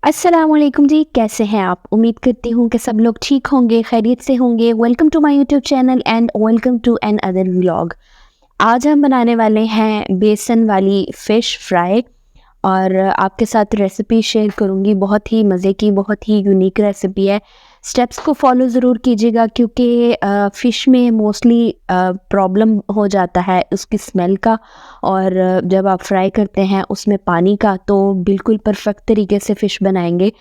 अस्सलाम वालेकुम जी, कैसे हैं आप? उम्मीद करती हूँ कि सब लोग ठीक होंगे, खैरियत से होंगे। Welcome to my YouTube channel and welcome to another vlog. आज हम बनाने वाले हैं बेसन वाली फ़िश फ्राई और आपके साथ रेसिपी शेयर करूँगी। बहुत ही मज़े की, बहुत ही यूनिक रेसिपी है। स्टेप्स को फॉलो ज़रूर कीजिएगा क्योंकि फ़िश में मोस्टली प्रॉब्लम हो जाता है उसकी स्मेल का, और जब आप फ्राई करते हैं उसमें पानी का, तो बिल्कुल परफेक्ट तरीके से फ़िश बनाएंगे।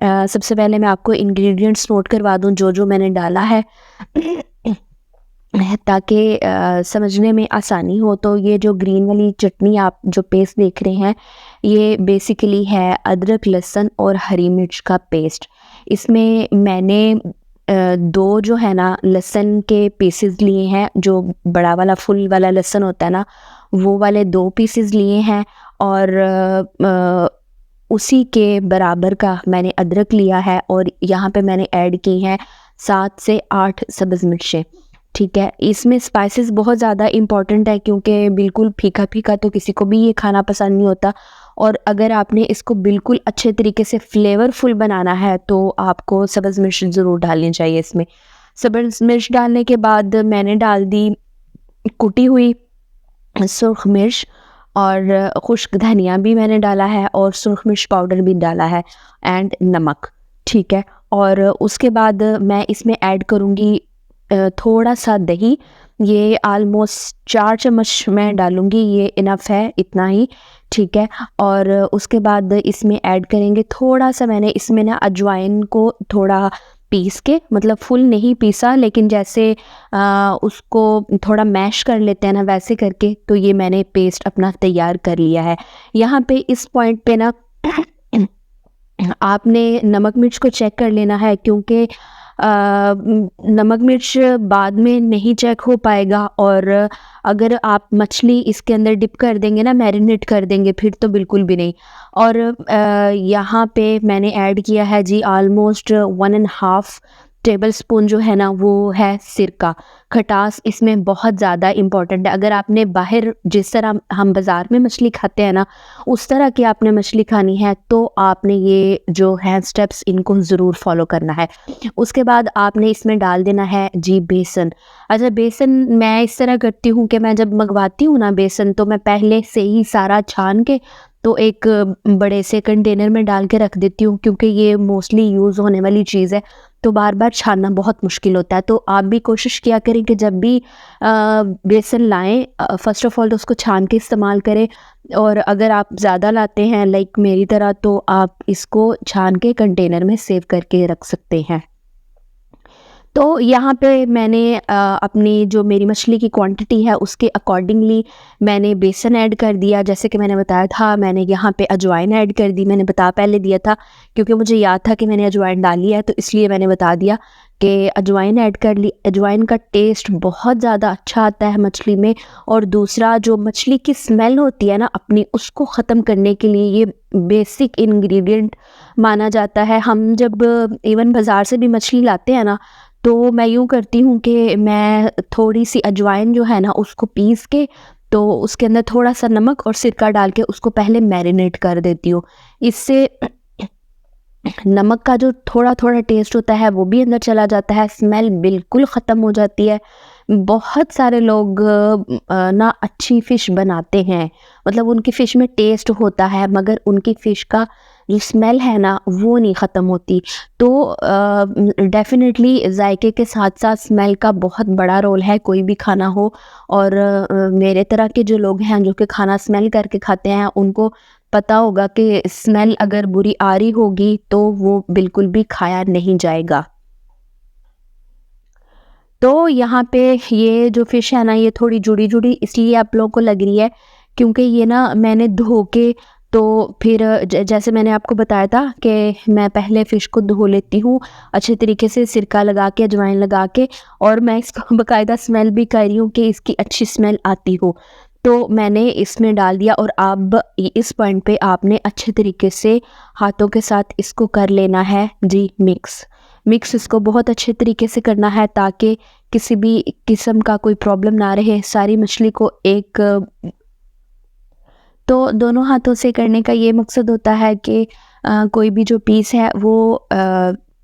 सबसे पहले मैं आपको इंग्रेडिएंट्स नोट करवा दूँ जो जो मैंने डाला है ताकि समझने में आसानी हो। तो ये जो ग्रीन वाली चटनी आप जो पेस्ट देख रहे हैं, ये बेसिकली है अदरक, लहसुन और हरी मिर्च का पेस्ट। इसमें मैंने 2 जो है ना लहसुन के पीसेस लिए हैं, जो बड़ा वाला फुल वाला लहसुन होता है ना, वो वाले 2 पीसेस लिए हैं। और उसी के बराबर का मैंने अदरक लिया है और यहाँ पे मैंने ऐड की हैं 7 से 8 सब्ज़ मिर्चें। ठीक है, इसमें स्पाइसेस बहुत ज़्यादा इम्पॉर्टेंट है क्योंकि बिल्कुल फीका-फीका तो किसी को भी ये खाना पसंद नहीं होता, और अगर आपने इसको बिल्कुल अच्छे तरीके से फ्लेवरफुल बनाना है तो आपको सब्ज़ मिर्च ज़रूर डालनी चाहिए इसमें। सब्ज़ मिर्च डालने के बाद मैंने डाल दी कुटी हुई सुर्ख मिर्च, और खुश्क धनिया भी मैंने डाला है और सुर्ख मिर्च पाउडर भी डाला है एंड नमक। ठीक है, और उसके बाद मैं इसमें ऐड करूँगी थोड़ा सा दही। ये आलमोस्ट 4 चम्मच मैं डालूँगी, ये इनफ है, इतना ही। ठीक है, और उसके बाद इसमें ऐड करेंगे थोड़ा सा, मैंने इसमें ना अजवाइन को थोड़ा पीस के, मतलब फुल नहीं पीसा लेकिन जैसे उसको थोड़ा मैश कर लेते हैं ना, वैसे करके, तो ये मैंने पेस्ट अपना तैयार कर लिया है। यहाँ पे इस पॉइंट पे ना आपने नमक मिर्च को चेक कर लेना है क्योंकि नमक मिर्च बाद में नहीं चेक हो पाएगा, और अगर आप मछली इसके अंदर डिप कर देंगे ना, मैरिनेट कर देंगे, फिर तो बिल्कुल भी नहीं। और यहाँ पे मैंने ऐड किया है जी ऑलमोस्ट 1.5 टेबल स्पून जो है ना, वो है सिरका। खटास इसमें बहुत ज़्यादा इम्पॉर्टेंट है। अगर आपने बाहर जिस तरह हम बाज़ार में मछली खाते हैं ना, उस तरह की आपने मछली खानी है तो आपने ये जो है स्टेप्स, इनको ज़रूर फॉलो करना है। उसके बाद आपने इसमें डाल देना है जी बेसन। अच्छा, बेसन मैं इस तरह करती हूँ कि मैं जब मंगवाती हूँ ना बेसन, तो मैं पहले से ही सारा छान के तो एक बड़े से कंटेनर में डाल के रख देती हूँ क्योंकि ये मोस्टली यूज़ होने वाली चीज़ है, तो बार बार छानना बहुत मुश्किल होता है। तो आप भी कोशिश किया करें कि जब भी बेसन लाएं, फ़र्स्ट ऑफ़ ऑल तो उसको छान के इस्तेमाल करें, और अगर आप ज़्यादा लाते हैं लाइक मेरी तरह, तो आप इसको छान के कंटेनर में सेव करके रख सकते हैं। तो यहाँ पे मैंने अपनी जो मेरी मछली की क्वांटिटी है उसके अकॉर्डिंगली मैंने बेसन ऐड कर दिया। जैसे कि मैंने बताया था, मैंने यहाँ पे अजवाइन ऐड कर दी। मैंने बता पहले दिया था क्योंकि मुझे याद था कि मैंने अजवाइन डाली है, तो इसलिए मैंने बता दिया कि अजवाइन ऐड कर ली। अजवाइन का टेस्ट बहुत ज़्यादा अच्छा आता है मछली में, और दूसरा जो मछली की स्मेल होती है ना अपनी, उसको ख़त्म करने के लिए ये बेसिक इंग्रेडिएंट माना जाता है। हम जब इवन बाज़ार से भी मछली लाते हैं ना, तो मैं यूँ करती हूँ कि मैं थोड़ी-सी अजवाइन जो है ना उसको पीस के, तो उसके अंदर थोड़ा-सा नमक और सिरका डाल के उसको पहले मैरिनेट कर देती हूँ। इससे नमक का जो थोड़ा-थोड़ा टेस्ट होता है वो भी अंदर चला जाता है, स्मेल बिल्कुल ख़त्म हो जाती है। बहुत सारे लोग ना अच्छी फ़िश बनाते हैं, मतलब उनकी फ़िश में टेस्ट होता है मगर उनकी फ़िश का जो स्मेल है ना वो नहीं ख़त्म होती। तो डेफ़िनेटली जायके के साथ-साथ स्मेल का बहुत बड़ा रोल है कोई भी खाना हो, और मेरे तरह के जो लोग हैं जो कि खाना स्मेल करके खाते हैं, उनको पता होगा कि स्मेल अगर बुरी आ रही होगी तो वो बिल्कुल भी खाया नहीं जाएगा। तो यहाँ पे ये जो फ़िश है ना, ये थोड़ी जुड़ी-जुड़ी इसलिए आप लोगों को लग रही है क्योंकि ये ना मैंने धो के, तो फिर जैसे मैंने आपको बताया था कि मैं पहले फ़िश को धो लेती हूँ अच्छे तरीके से, सिरका लगा के, अजवाइन लगा के, और मैं इसको बाकायदा स्मेल भी कर रही हूँ कि इसकी अच्छी स्मेल आती हो। तो मैंने इसमें डाल दिया, और अब इस पॉइंट पे आपने अच्छे तरीके से हाथों के साथ इसको कर लेना है जी मिक्स। मिक्स इसको बहुत अच्छे तरीके से करना है ताकि किसी भी किस्म का कोई प्रॉब्लम ना रहे। सारी मछली को एक, तो दोनों हाथों से करने का ये मकसद होता है कि कोई भी जो पीस है वो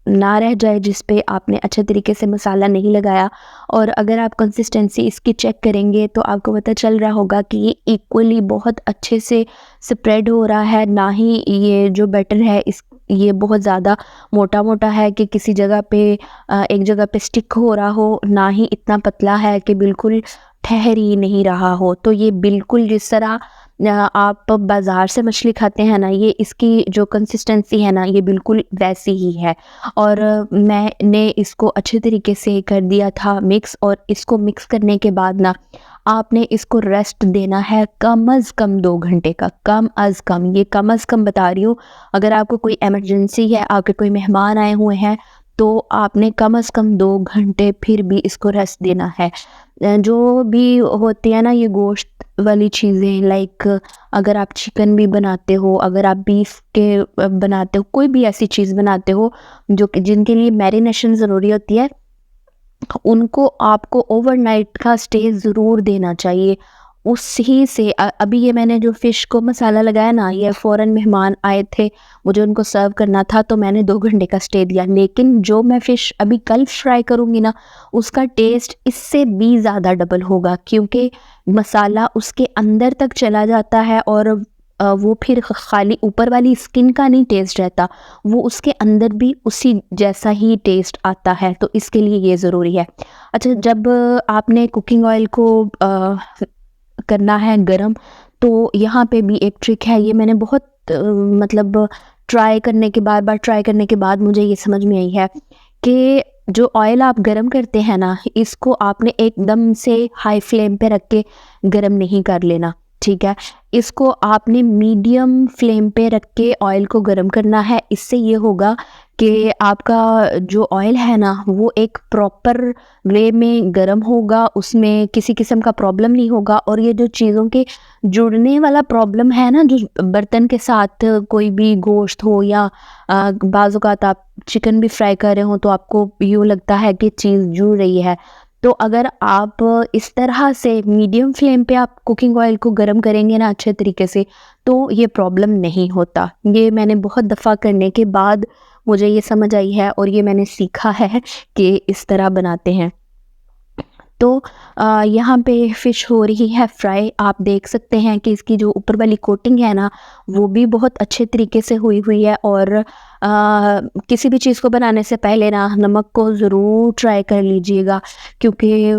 ना रह जाए जिस पे आपने अच्छे तरीके से मसाला नहीं लगाया। और अगर आप कंसिस्टेंसी इसकी चेक करेंगे तो आपको पता चल रहा होगा कि ये इक्वली बहुत अच्छे से स्प्रेड हो रहा है, ना ही ये जो बैटर है ये बहुत ज़्यादा मोटा-मोटा है कि किसी जगह पे एक जगह पे स्टिक हो रहा हो, ना ही इतना पतला है कि बिल्कुल ठहर ही नहीं रहा हो। तो ये बिल्कुल जिस तरह आप बाज़ार से मछली खाते हैं ना, ये इसकी जो कंसिस्टेंसी है ना, ये बिल्कुल वैसी ही है। और मैंने इसको अच्छे तरीके से कर दिया था मिक्स, और इसको मिक्स करने के बाद ना आपने इसको रेस्ट देना है कम अज़ कम 2 घंटे का, कम अज़ कम, ये कम अज़ कम बता रही हूँ। अगर आपको कोई इमरजेंसी है, आपके कोई मेहमान आए हुए हैं, तो आपने कम अज़ कम 2 घंटे फिर भी इसको रेस्ट देना है। जो भी होती है ना ये गोश्त वाली चीज़ें, लाइक अगर आप चिकन भी बनाते हो, अगर आप बीफ के बनाते हो, कोई भी ऐसी चीज़ बनाते हो जो कि जिनके लिए मैरिनेशन ज़रूरी होती है, उनको आपको ओवरनाइट का स्टे ज़रूर देना चाहिए। उसी से अभी ये मैंने जो फ़िश को मसाला लगाया ना, ये फ़ौरन मेहमान आए थे, मुझे उनको सर्व करना था, तो मैंने 2 घंटे का स्टे दिया। लेकिन जो मैं फ़िश अभी कल फ्राई करूँगी ना, उसका टेस्ट इससे भी ज़्यादा डबल होगा, क्योंकि मसाला उसके अंदर तक चला जाता है, और वो फिर खाली ऊपर वाली स्किन का नहीं टेस्ट रहता, वो उसके अंदर भी उसी जैसा ही टेस्ट आता है। तो इसके लिए ये ज़रूरी है। अच्छा, जब आपने कुकिंग ऑयल को करना है गरम, तो यहाँ पे भी एक ट्रिक है। ये मैंने बहुत मतलब ट्राई करने के बाद, बार ट्राई करने के बाद मुझे ये समझ में आई है कि जो ऑयल आप गरम करते हैं ना, इसको आपने एकदम से हाई फ्लेम पे रख के गरम नहीं कर लेना, ठीक है? इसको आपने मीडियम फ्लेम पे रख के ऑयल को गरम करना है। इससे ये होगा कि आपका जो ऑयल है ना, वो एक प्रॉपर वे में गरम होगा, उसमें किसी किस्म का प्रॉब्लम नहीं होगा। और ये जो चीज़ों के जुड़ने वाला प्रॉब्लम है ना, जो बर्तन के साथ कोई भी गोश्त हो, या बाज़ औक़ात आप चिकन भी फ्राई कर रहे हो तो आपको यूँ लगता है कि चीज़ जुड़ रही है, तो अगर आप इस तरह से मीडियम फ्लेम पे आप कुकिंग ऑयल को गरम करेंगे ना अच्छे तरीके से, तो ये प्रॉब्लम नहीं होता। ये मैंने बहुत दफ़ा करने के बाद मुझे ये समझ आई है, और ये मैंने सीखा है कि इस तरह बनाते हैं। तो यहाँ पे फ़िश हो रही है फ्राई। आप देख सकते हैं कि इसकी जो ऊपर वाली कोटिंग है ना, वो भी बहुत अच्छे तरीके से हुई हुई है। और किसी भी चीज़ को बनाने से पहले ना नमक को ज़रूर ट्राई कर लीजिएगा, क्योंकि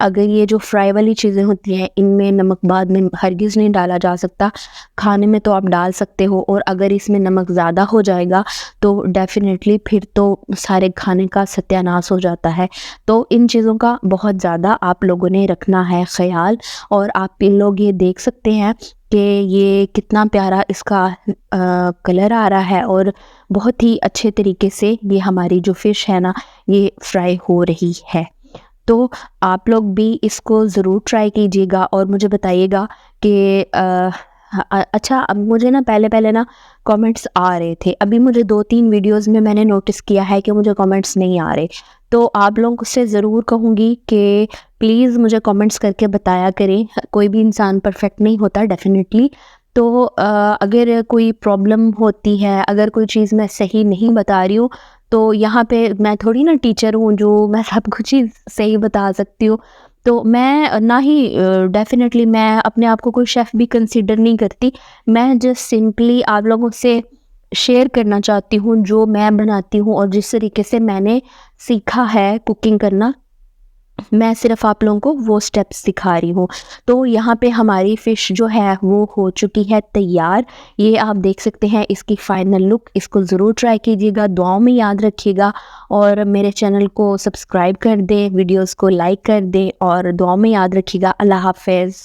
अगर ये जो फ्राई वाली चीज़ें होती हैं, इनमें नमक बाद में हरगिज़ नहीं डाला जा सकता। खाने में तो आप डाल सकते हो, और अगर इसमें नमक ज़्यादा हो जाएगा तो डेफ़िनेटली फिर तो सारे खाने का सत्यानाश हो जाता है। तो इन चीज़ों का बहुत ज़्यादा आप लोगों ने रखना है ख़याल। और आप इन लोग ये देख सकते हैं कि ये कितना प्यारा इसका कलर आ रहा है, और बहुत ही अच्छे तरीके से ये हमारी जो फ़िश है ना, ये फ्राई हो रही है। तो आप लोग भी इसको ज़रूर ट्राई कीजिएगा और मुझे बताइएगा कि अच्छा, अब मुझे ना पहले ना कमेंट्स आ रहे थे। अभी मुझे 2-3 वीडियोज़ में मैंने नोटिस किया है कि मुझे कमेंट्स नहीं आ रहे। तो आप लोगों से ज़रूर कहूँगी कि प्लीज़ मुझे कमेंट्स करके बताया करें। कोई भी इंसान परफेक्ट नहीं होता डेफ़िनेटली। तो अगर कोई प्रॉब्लम होती है, अगर कोई चीज़ मैं सही नहीं बता रही हूँ, तो यहाँ पे मैं थोड़ी ना टीचर हूँ जो मैं सब कुछ ही सही बता सकती हूँ। तो मैं ना ही डेफ़िनेटली मैं अपने आप को कोई शेफ़ भी कंसीडर नहीं करती। मैं जस्ट सिंपली आप लोगों से शेयर करना चाहती हूँ जो मैं बनाती हूँ, और जिस तरीके से मैंने सीखा है कुकिंग करना, मैं सिर्फ़ आप लोगों को वो स्टेप्स सिखा रही हूँ। तो यहाँ पे हमारी फ़िश जो है वो हो चुकी है तैयार। ये आप देख सकते हैं इसकी फ़ाइनल लुक। इसको ज़रूर ट्राई कीजिएगा, दुआओं में याद रखिएगा, और मेरे चैनल को सब्सक्राइब कर दें, वीडियोज़ को लाइक कर दें, और दुआओं में याद रखिएगा। अल्लाह हाफ़िज़।